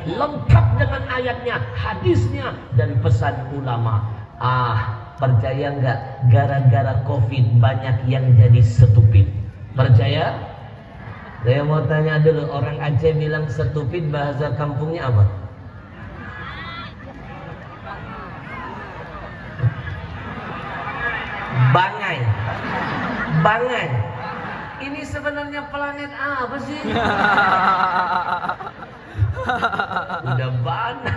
lengkap dengan ayatnya, hadisnya, dan pesan ulama. Percaya nggak? Gara-gara COVID banyak yang jadi stupid. Percaya? Saya mau tanya dulu, orang Aceh bilang stupid bahasa kampungnya apa? Bangai. Bangai. Ini sebenarnya planet apa sih? Udah banyak.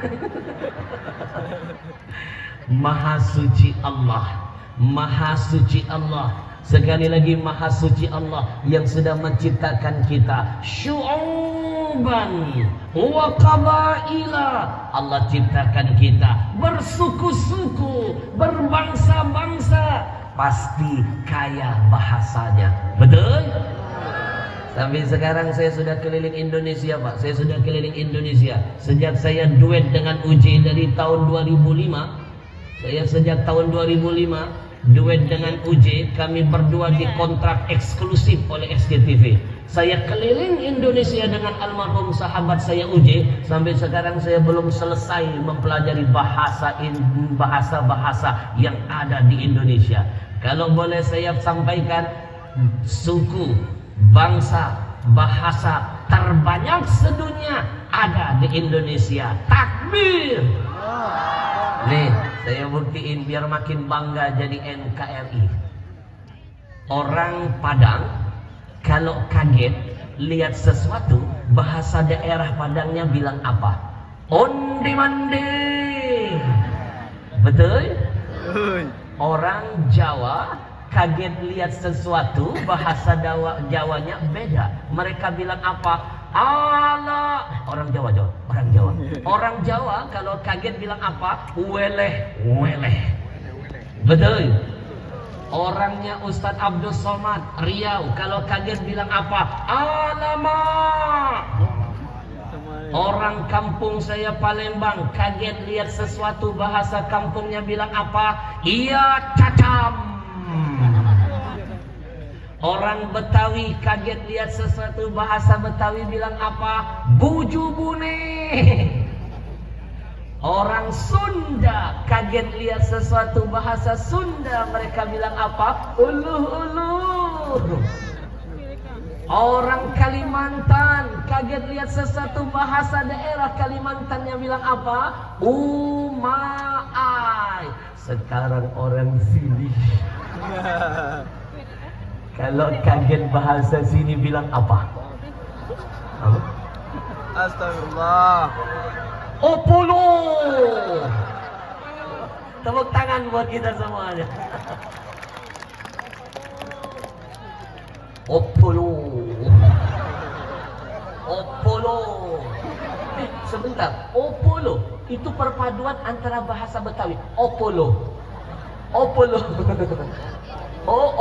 Maha suci Allah, Maha suci Allah. Sekali lagi, Maha suci Allah yang sudah menciptakan kita syu'uban wa qabaila. Allah ciptakan kita bersuku-suku, berbangsa-bangsa. Pasti kaya bahasanya. Betul? Sampai sekarang saya sudah keliling Indonesia, Pak. Saya sudah keliling Indonesia. Sejak saya duet dengan UJ dari tahun 2005. Saya sejak tahun 2005 duet dengan UJ. Kami berdua dikontrak eksklusif oleh SCTV. Saya keliling Indonesia dengan almarhum sahabat saya UJ. Sampai sekarang saya belum selesai mempelajari bahasa-bahasa yang ada di Indonesia. Kalau boleh saya sampaikan, suku, bangsa, bahasa terbanyak sedunia ada di Indonesia. Takbir! Nih, saya buktiin biar makin bangga jadi NKRI. Orang Padang kalau kaget lihat sesuatu, bahasa daerah Padangnya bilang apa? Ondi mandi. Betul? Orang Jawa kaget lihat sesuatu, bahasa Jawanya beda. Mereka bilang apa? Allah. Orang Jawa. Orang Jawa kalau kaget bilang apa? Weleh. Betul. Orangnya Ustadz Abdul Somad Riau kalau kaget bilang apa? Alamak. Orang kampung saya Palembang kaget lihat sesuatu, bahasa kampungnya bilang apa? Iya cacam. Orang Betawi kaget lihat sesuatu, bahasa Betawi bilang apa? Buju bune. Orang Sunda kaget lihat sesuatu, bahasa Sunda mereka bilang apa? Uluh. Orang Kalimantan kaget lihat sesuatu, bahasa daerah Kalimantannya bilang apa? Umaai. Sekarang orang sini kalau kaget bahasa sini bilang apa? Astagfirullah. Opolo. Tepuk tangan buat kita semuanya. Opolo. Sebentar, Opolo itu perpaduan antara bahasa Betawi. Opolo. Oh,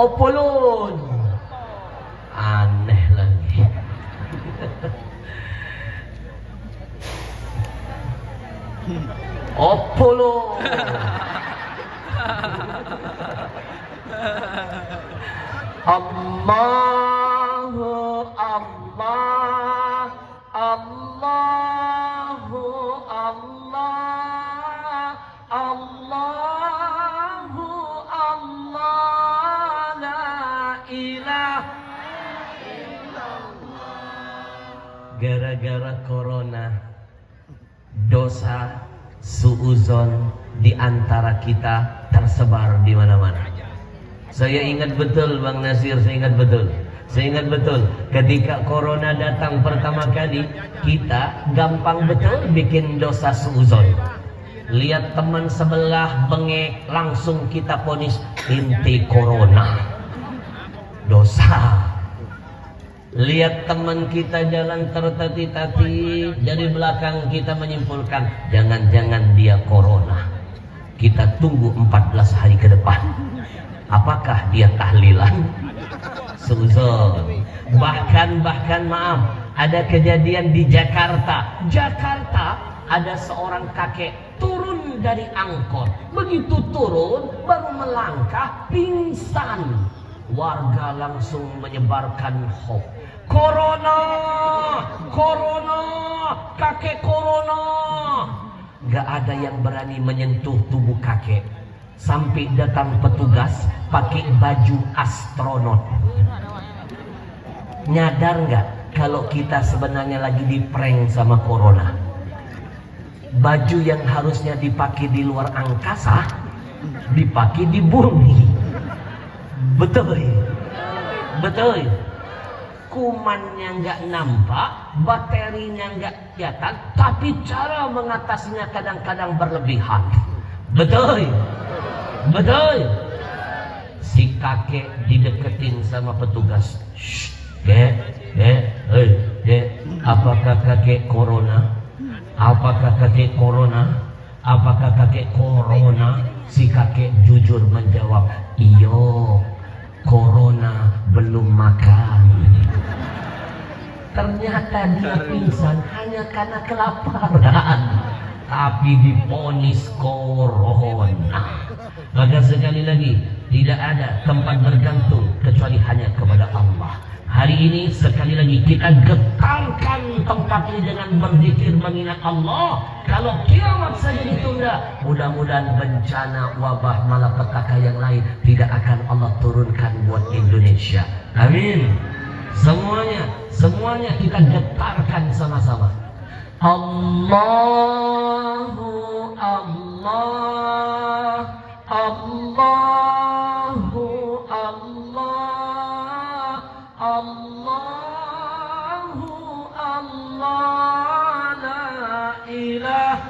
Opolon. Aneh lagi. Opolo. Allahu Allah, Allahu Allah, Allahu Allah, la ilaha illallah. Gara-gara corona, dosa suuzon di antara kita tersebar di mana-mana. Saya ingat betul Bang Nasir, saya ingat betul ketika corona datang pertama kali, kita gampang betul bikin dosa suuzon. Lihat teman sebelah bengek, langsung kita vonis inti corona, dosa. Lihat teman kita jalan tertati-tati, dari belakang kita menyimpulkan jangan-jangan dia corona. Kita tunggu 14 hari ke depan, apakah dia tahlilan? Suzon. Bahkan maaf, ada kejadian di Jakarta. Ada seorang kakek turun dari angkot. Begitu turun, baru melangkah, pingsan. Warga langsung menyebarkan hoax. Corona, corona, kakek corona. Gak ada yang berani menyentuh tubuh kakek. Sampai datang petugas pakai baju astronot. Nyadar nggak kalau kita sebenarnya lagi di prank sama corona? Baju yang harusnya dipakai di luar angkasa dipakai di bumi. Betul, betul. Kumannya nggak nampak, baterinya nggak kelihatan, tapi cara mengatasinya kadang-kadang berlebihan. Betul, betul. Si kakek dideketin sama petugas. Shh, apakah kakek corona? Apakah kakek corona? Apakah kakek corona? Si kakek jujur menjawab, iyo, corona belum makan. Ternyata dia pingsan hanya karena kelaparan, tapi diponis corona. Maka sekali lagi, tidak ada tempat bergantung kecuali hanya kepada Allah. Hari ini sekali lagi kita getarkan tempat ini dengan berzikir mengingat Allah. Kalau kiamat saja ditunda, mudah-mudahan bencana, wabah, malapetaka yang lain tidak akan Allah turunkan buat Indonesia. Amin. Semuanya kita getarkan sama-sama. Allahu Allah, Allahu Allah, Allahu Allah, la ilaha.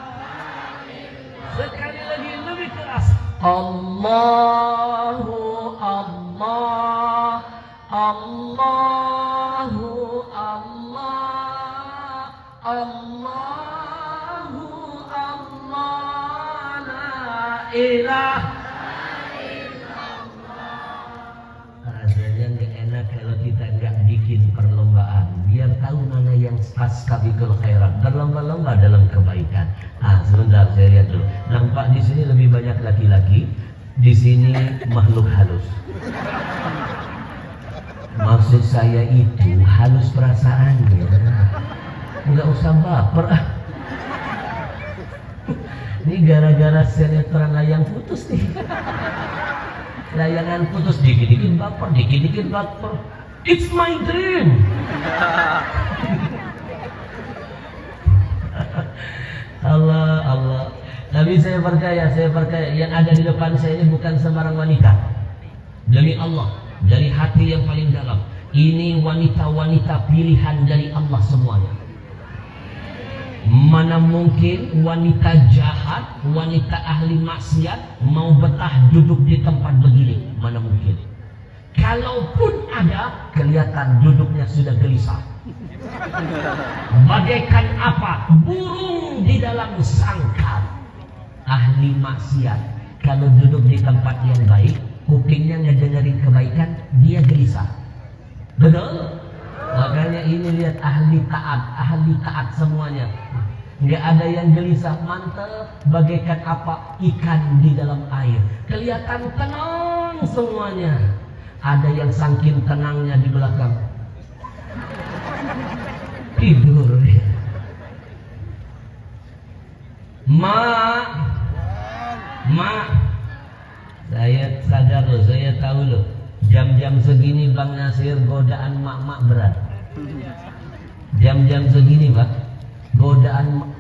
Sekali lagi lebih keras. Allahu Allah, Allahu Allah, Allahu Allah, la ilaha. Rasanya nggak enak kalau kita nggak bikin perlombaan, biar tahu mana yang fastabiqul khairat, berlomba-lomba dalam kebaikan. Sebentar saya lihat dulu. Nampak di sini lebih banyak laki-laki, di sini makhluk halus. Maksud saya itu halus perasaannya, nggak usah baper. Ini gara-gara sinetron layang putus nih. Layangan putus, dikit-dikit baper, dikit-dikit baper. It's my dream. Allah, Allah. Tapi saya percaya yang ada di depan saya ini bukan sembarang wanita. Demi Allah, dari hati yang paling dalam, ini wanita-wanita pilihan dari Allah semuanya. Mana mungkin wanita jahat, wanita ahli maksiat mau betah duduk di tempat begini? Mana mungkin? Kalaupun ada, kelihatan duduknya sudah gelisah. Bagaikan apa? Burung di dalam sangkar. Ahli maksiat kalau duduk di tempat yang baik, kupingnya ngedengerin kebaikan, dia gelisah. Betul? Makanya ini lihat ahli taat semuanya. Nggak ada yang gelisah, mantap, bagaikan apa? Ikan di dalam air. Kelihatan tenang semuanya. Ada yang saking tenangnya di belakang tidur. Ma, saya sadar loh, saya tahu loh. Jam-jam segini Bang Nasir godaan mak-mak berat. Jam-jam segini Pak, godaan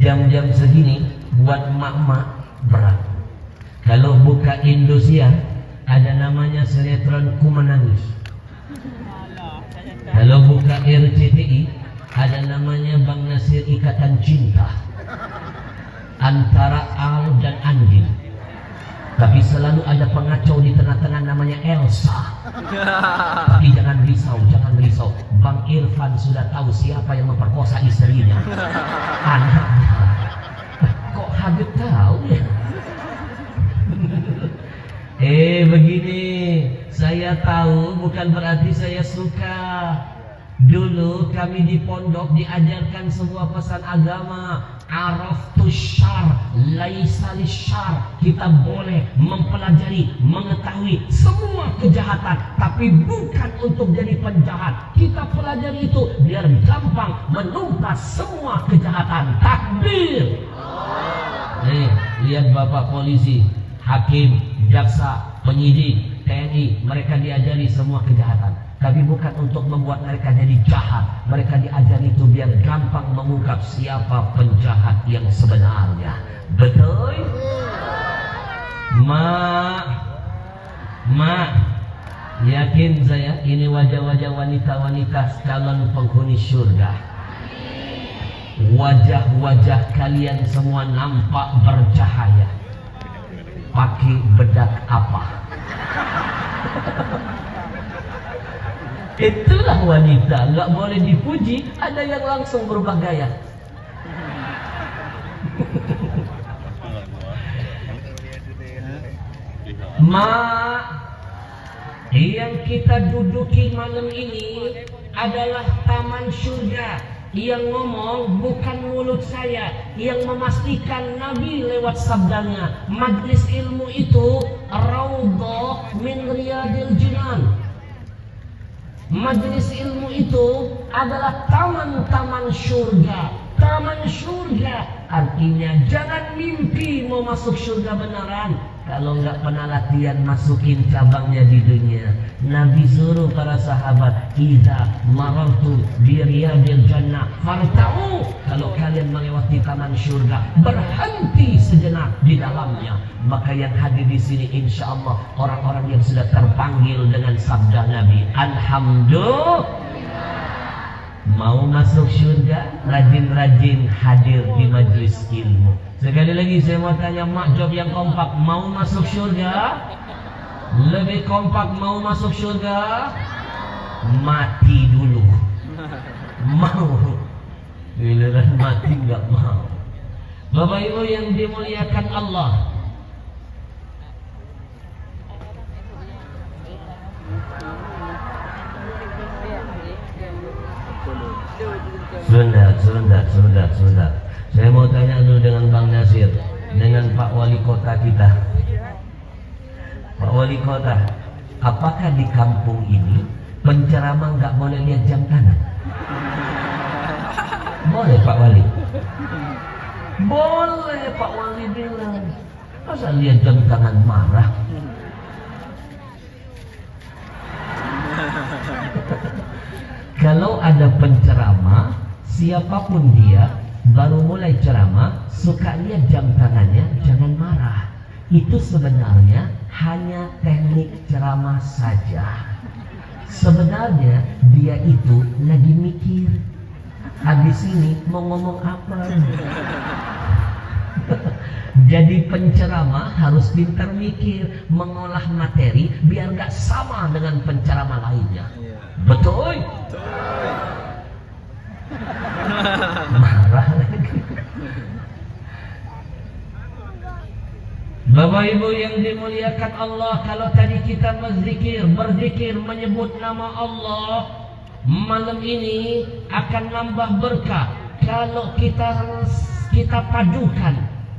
jam-jam segini buat mak-mak berat. Kalau buka Indosiar ada namanya sinetron Ku Menangis. Kalau buka RCTI ada namanya Bang Nasir Ikatan Cinta antara Al dan Andin. Tapi selalu ada pengacau di tengah-tengah namanya Elsa. Tapi jangan risau. Bang Irfan sudah tahu siapa yang memperkosa istrinya, anaknya. Kok Habib tahu ya? Begini, saya tahu bukan berarti saya suka. Dulu kami di pondok diajarkan sebuah pesan agama, araftu syar laisa lisyar. Kita boleh mempelajari, mengetahui semua kejahatan, tapi bukan untuk jadi penjahat. Kita pelajari itu biar gampang menumpas semua kejahatan. Takbir. Lihat bapak polisi, hakim, jaksa, penyidik, TNI, mereka diajari semua kejahatan, tapi bukan untuk membuat mereka jadi jahat. Mereka diajari itu biar gampang mengungkap siapa penjahat yang sebenarnya. Betul? Ma, yakin saya ini wajah-wajah wanita-wanita calon penghuni surga. Wajah-wajah kalian semua nampak bercahaya. Pakai bedak apa? Itulah wanita, nggak boleh dipuji. Ada yang langsung berubah gaya. Yang kita duduki malam ini adalah taman surga. Yang ngomong bukan mulut saya, yang memastikan Nabi lewat sabdanya. Majlis ilmu itu raudhah min riyadil jinan. Majlis ilmu itu adalah taman-taman surga. Taman surga artinya jangan mimpi mau masuk surga beneran kalau nggak pernah latihan masukin cabangnya di dunia. Nabi suruh para sahabat, idza marartu bi riyadil jannah farta'u. Kalau kalian melewati taman surga, berhenti sejenak di dalamnya. Maka yang hadir di sini insya Allah orang-orang yang sudah terpanggil dengan sabda Nabi. Alhamdulillah. Mau masuk surga, rajin-rajin hadir di majlis ilmu. Sekali lagi saya mau tanya, mak jawab yang kompak. Mau masuk surga? Lebih kompak, mau masuk surga? Mati dulu. Mau. Giliran mati nggak mau. Bapak Ibu yang dimuliakan Allah, Sebentar. Saya mau tanya dulu dengan Bang Nasir, dengan Pak Wali Kota kita. Pak Wali Kota, apakah di kampung ini penceramah nggak boleh lihat jam tangan? Boleh Pak Wali? Boleh Pak Wali bilang. Masa lihat jam tangan marah? Kalau ada penceramah, siapapun dia, baru mulai ceramah, suka lihat jam tangannya, jangan marah. Itu sebenarnya hanya teknik ceramah saja. Sebenarnya dia itu lagi mikir, habis ini mau ngomong apa. Jadi penceramah harus pintar mikir, mengolah materi biar gak sama dengan penceramah lainnya. Betul? Marah lagi. Bapak Ibu yang dimuliakan Allah, kalau tadi kita berzikir, menyebut nama Allah, malam ini akan nambah berkah. Kalau kita padukan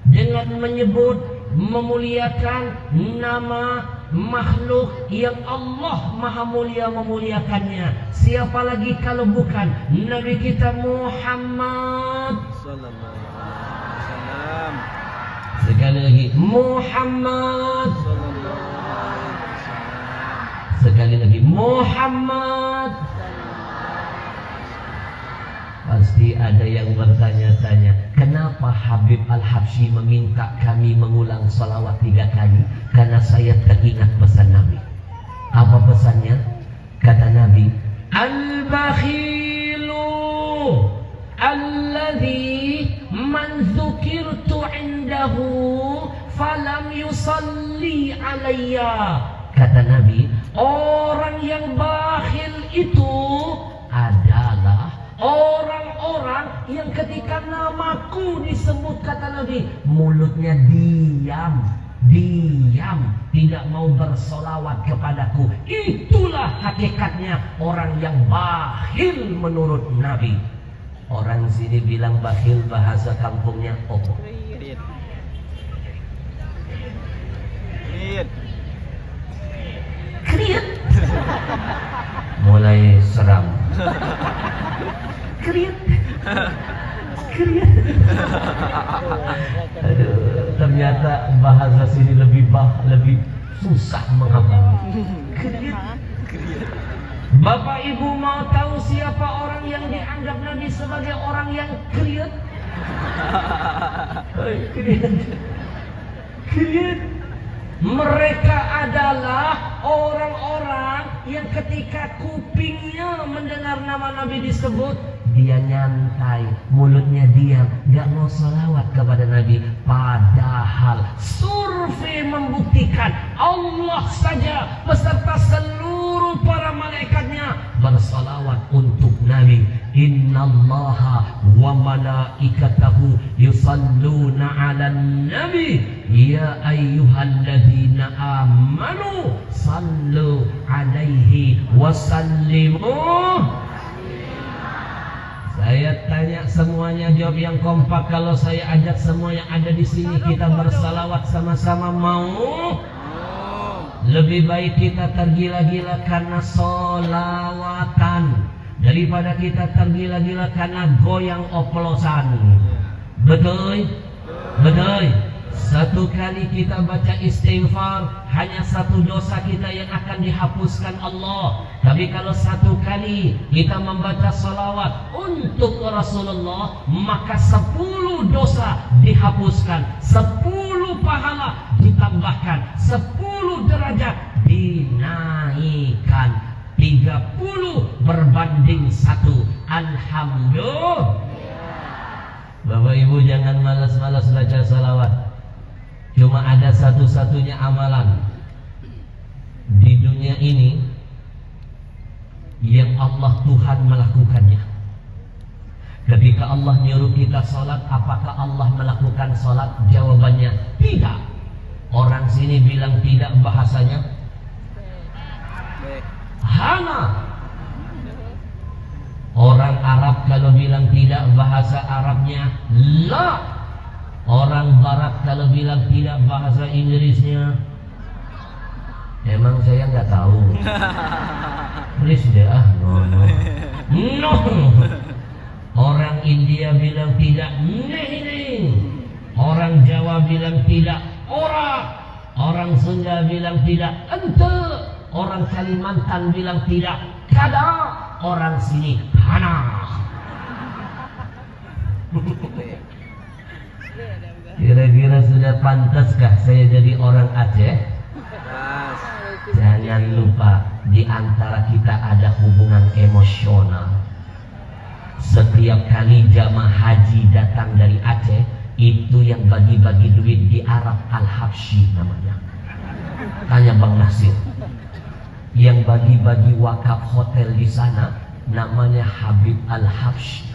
dengan menyebut, memuliakan nama makhluk yang Allah Maha Mulia memuliakannya. Siapa lagi kalau bukan Nabi kita Muhammad sallallahu alaihi wasallam. Sekali lagi Muhammad sallallahu alaihi wasallam. Sekali lagi Muhammad. Pasti ada yang bertanya-tanya, kenapa Habib Al-Habsyi meminta kami mengulang salawat 3 kali? Karena saya teringat pesan Nabi. Apa pesannya? Kata Nabi, Al-bakhilu alladhi man dzukirtu indahu falam yusalli alayya. Kata Nabi, orang yang bakhil itu adalah orang-orang yang ketika namaku disebut, kata Nabi, mulutnya diam, diam, tidak mau bersolawat kepadaku. Itulah hakikatnya orang yang bakhil menurut Nabi. Orang sini bilang bakhil, bahasa kampungnya opo. Kriit. Kriit. Kriit. Mulai seram. Kriit. Kriit. Aduh, ternyata bahasa sini lebih susah menghafal. Kriit. Bapak Ibu mau tahu siapa orang yang dianggap Nabi sebagai orang yang kriit? Kriit. Mereka adalah orang-orang yang ketika kupingnya mendengar nama Nabi disebut, dia nyantai, mulutnya diam, gak mau salawat kepada Nabi. Padahal survei membuktikan Allah saja beserta seluruh para malaikatnya bersalawat untuk Nabi. Innallaha wa malaikatahu yusalluna 'alan nabi ya ayyuhalladzina amanu sallu 'alaihi wa sallimu. Saya tanya semuanya jawab yang kompak. Kalau saya ajak semua yang ada di sini kita bersalawat sama-sama, mau? Lebih baik kita tergila-gila karena solawatan daripada kita tergila-gila karena goyang oplosan. Betul? Betul. Satu kali kita baca istighfar, hanya satu dosa kita yang akan dihapuskan Allah. Tapi kalau satu kali kita membaca salawat untuk Rasulullah, maka 10 dosa dihapuskan, 10 pahala ditambahkan, 10 derajat dinaikkan, 30 berbanding 1. Alhamdulillah. Bapak Ibu jangan malas-malas baca salawat. Cuma ada satu-satunya amalan di dunia ini yang Allah Tuhan melakukannya. Ketika Allah nyuruh kita sholat, apakah Allah melakukan sholat? Jawabannya tidak. Orang sini bilang tidak, bahasanya hana. Orang Arab kalau bilang tidak, bahasa Arabnya la. Orang Barat kalau bilang tidak, bahasa Inggrisnya emang saya nggak tahu. Please deh no. Orang India bilang tidak, nih. Orang Jawa bilang tidak, ora. Orang Sunda bilang tidak, ente. Orang Kalimantan bilang tidak, kada. Orang sini hana. Kira-kira sudah pantaskah saya jadi orang Aceh? Jangan lupa, di antara kita ada hubungan emosional. Setiap kali jamaah haji datang dari Aceh, itu yang bagi-bagi duit di Arab Al-Habsyi namanya. Tanya Bang Nasir. Yang bagi-bagi wakaf hotel di sana namanya Habib Al-Habsyi.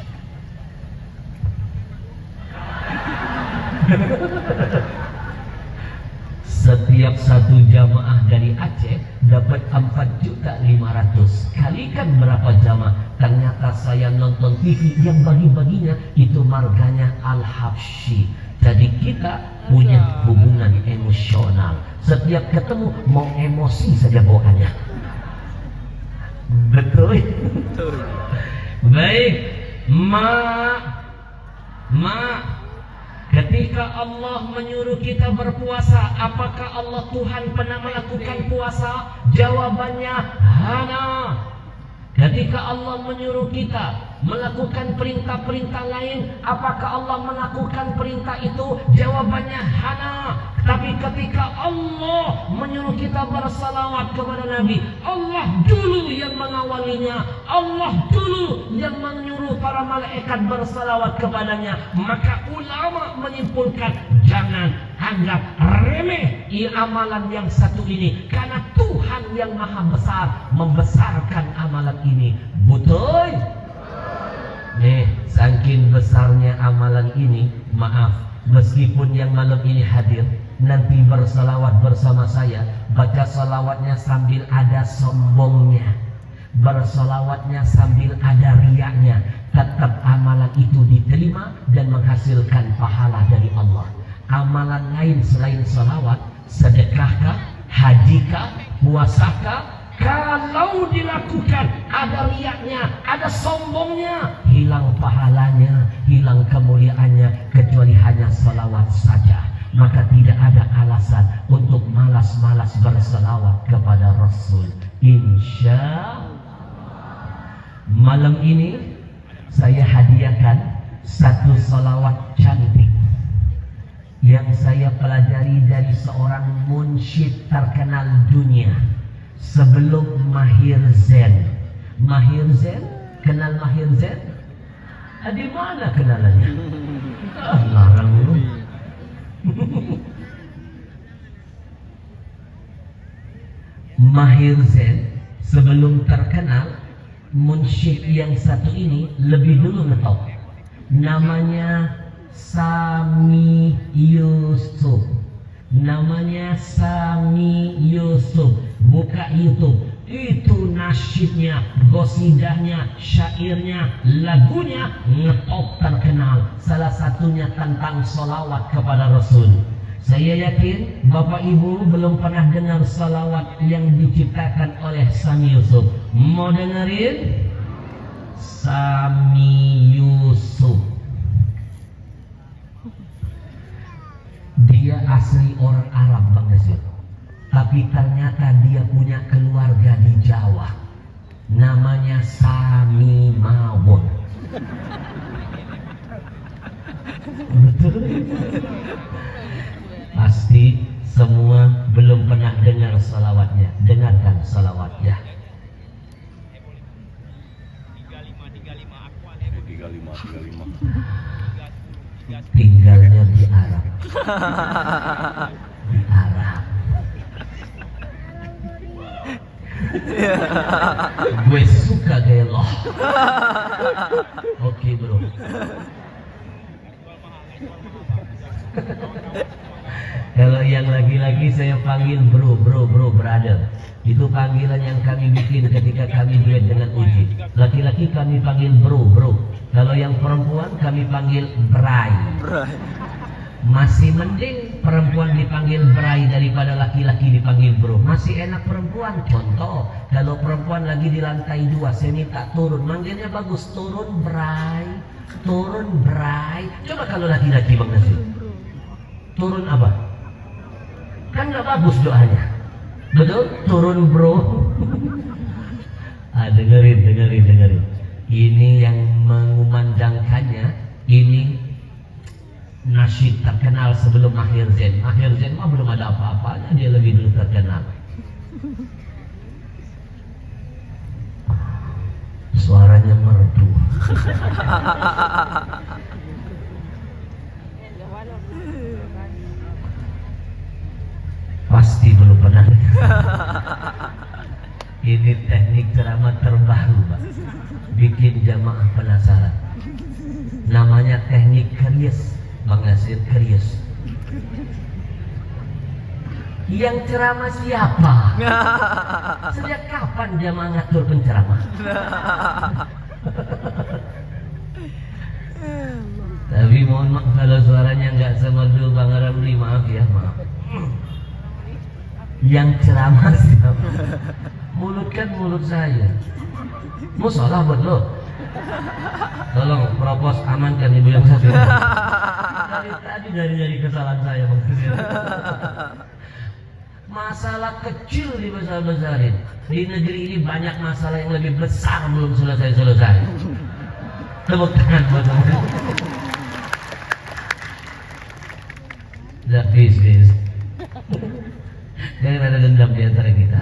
Setiap satu jamaah dari Aceh dapat 4.500.000. Kalikan berapa jamaah? Ternyata saya nonton TV yang bagi-baginya itu marganya Al-Habsyi. Jadi kita punya hubungan emosional. Setiap ketemu mau emosi saja bawaannya. Betul? Baik. Ketika Allah menyuruh kita berpuasa, apakah Allah Tuhan pernah melakukan puasa? Jawabannya hana. Ketika Allah menyuruh kita melakukan perintah-perintah lain, apakah Allah melakukan perintah itu? Jawabannya hana. Tapi ketika Allah menyuruh kita bersalawat kepada Nabi, Allah dulu yang mengawalinya, Allah dulu yang menyuruh para malaikat bersalawat kepadanya. Maka ulama menyimpulkan, jangan anggap remeh amalan yang satu ini, karena Tuhan yang maha besar membesarkan amalan ini. Betul? Nih, saking besarnya amalan ini, maaf, Meskipun yang malam ini hadir, nanti bersalawat bersama saya, baca salawatnya sambil ada sombongnya, bersalawatnya sambil ada riaknya, tetap amalan itu diterima dan menghasilkan pahala dari Allah. Amalan lain selain salawat, sedekahkah, hajikah, puasakah, kalau dilakukan ada riaknya, ada sombongnya, hilang pahalanya, hilang kemuliaannya, kecuali hanya salawat saja. Maka tidak ada alasan untuk malas-malas bersalawat kepada Rasul. Insya malam ini saya hadiahkan satu salawat cantik yang saya pelajari dari seorang munsyid terkenal dunia sebelum Mahir Zain. Mahir Zain, kenal Mahir Zain? Di mana kenalannya? Larang lu. Mahir Zain sebelum terkenal, munsyid yang satu ini lebih dulu ngetop. Namanya Sami Yusuf. Namanya Sami Yusuf. Buka YouTube, itu nasyidnya, gosidahnya, syairnya, lagunya ngetop terkenal. Salah satunya tentang salawat kepada Rasul. Saya yakin Bapak Ibu belum pernah dengar salawat yang diciptakan oleh Sami Yusuf. Mau dengerin? Sami Yusuf. Dia asli orang Arab, Bang Nasir. Tapi ternyata dia punya keluarga di Jawa. Namanya Sami Mawon. Betul? Pasti semua belum pernah dengar salawatnya. Dengarkan salawatnya. 35. Tinggalnya di Arab. Di Arab. Gue suka gaya lo. Oke bro. Kalau yang laki-laki saya panggil bro, brother. Itu panggilan yang kami bikin ketika kami duet dengan Uji. Laki-laki kami panggil bro. Kalau yang perempuan kami panggil bray. Masih mending perempuan dipanggil bray daripada laki-laki dipanggil bro. Masih enak perempuan. Contoh, kalau perempuan lagi di lantai 2, saya minta turun, manggilnya bagus, turun bray. Coba kalau laki-laki Bang Nasir, turun apa? Kan gak bagus doanya. Betul? Turun bro. Dengerin. Ini yang mengumandangkannya, ini nasyid terkenal sebelum Mahir Zain. Mahir Zain mah belum ada apa-apanya, dia lebih dulu terkenal. Suaranya merdu. Pasti belum pernah. Ini teknik ceramah terbaru, Pak. Bikin jamaah penasaran. Namanya teknik krius. Bang Nasir krius. Yang ceramah siapa? Sejak kapan jamaah ngatur penceramah? Tapi mohon maaf kalau suaranya nggak semerdu Bang Ramli, maaf ya, maaf. Yang ceramah siapa? Mulut kan mulut saya. Mau salah buat lo. Tolong propos amankan ibu yang satu. Dari kesalahan saya Bang. Masalah kecil dibesar-besarin. Di negeri ini banyak masalah yang lebih besar belum selesai. Tepuk tangan buat kamu. Please. Jangan ada dendam di antara kita.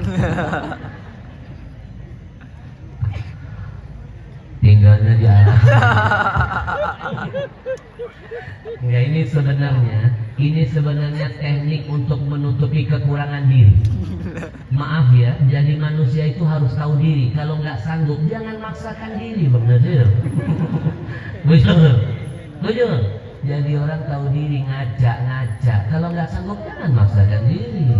Tinggalnya di Arab. Enggak, ini sebenarnya teknik untuk menutupi kekurangan diri. Maaf ya, jadi manusia itu harus tahu diri. Kalau nggak sanggup, jangan maksakan diri, Bang Nadir. Bujur. Jadi orang tahu diri, ngajak. Kalau nggak sanggup jangan maksakan diri.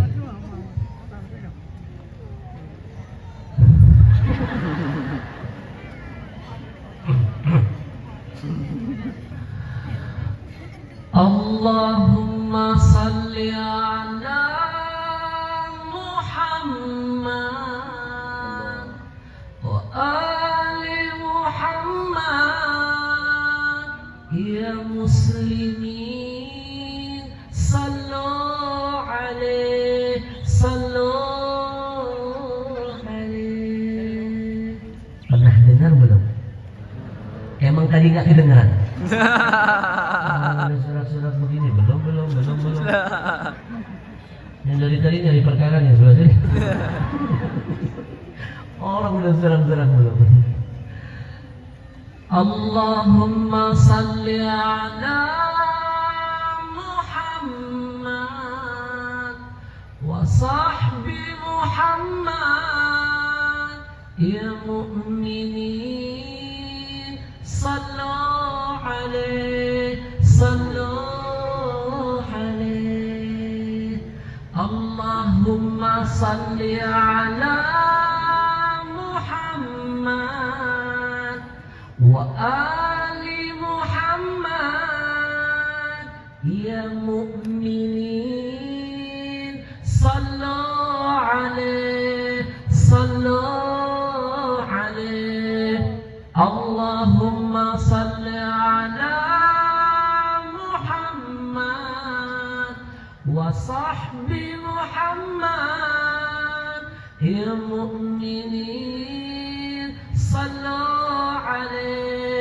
Allahumma salli ala Muhammad wa ali Muhammad. Ya muslimin sallu alaihi Pernah dengar belum? Emang tadi nggak kedengeran? Ada surat-surat begini belum. Yang dari tadi nyari perkara nih sebelah sini. Orang udah serang-serang belum? Allahumma salli ala Muhammad wa sahbi Muhammad. Ya mu'minin sallu alaihi Allahumma salli ala Muhammad wa ali Muhammad. Ya mu'minin sallu alaihi Allahumma salli ala Muhammad wa sahbi Muhammad. Ya mu'minin sallu alaihi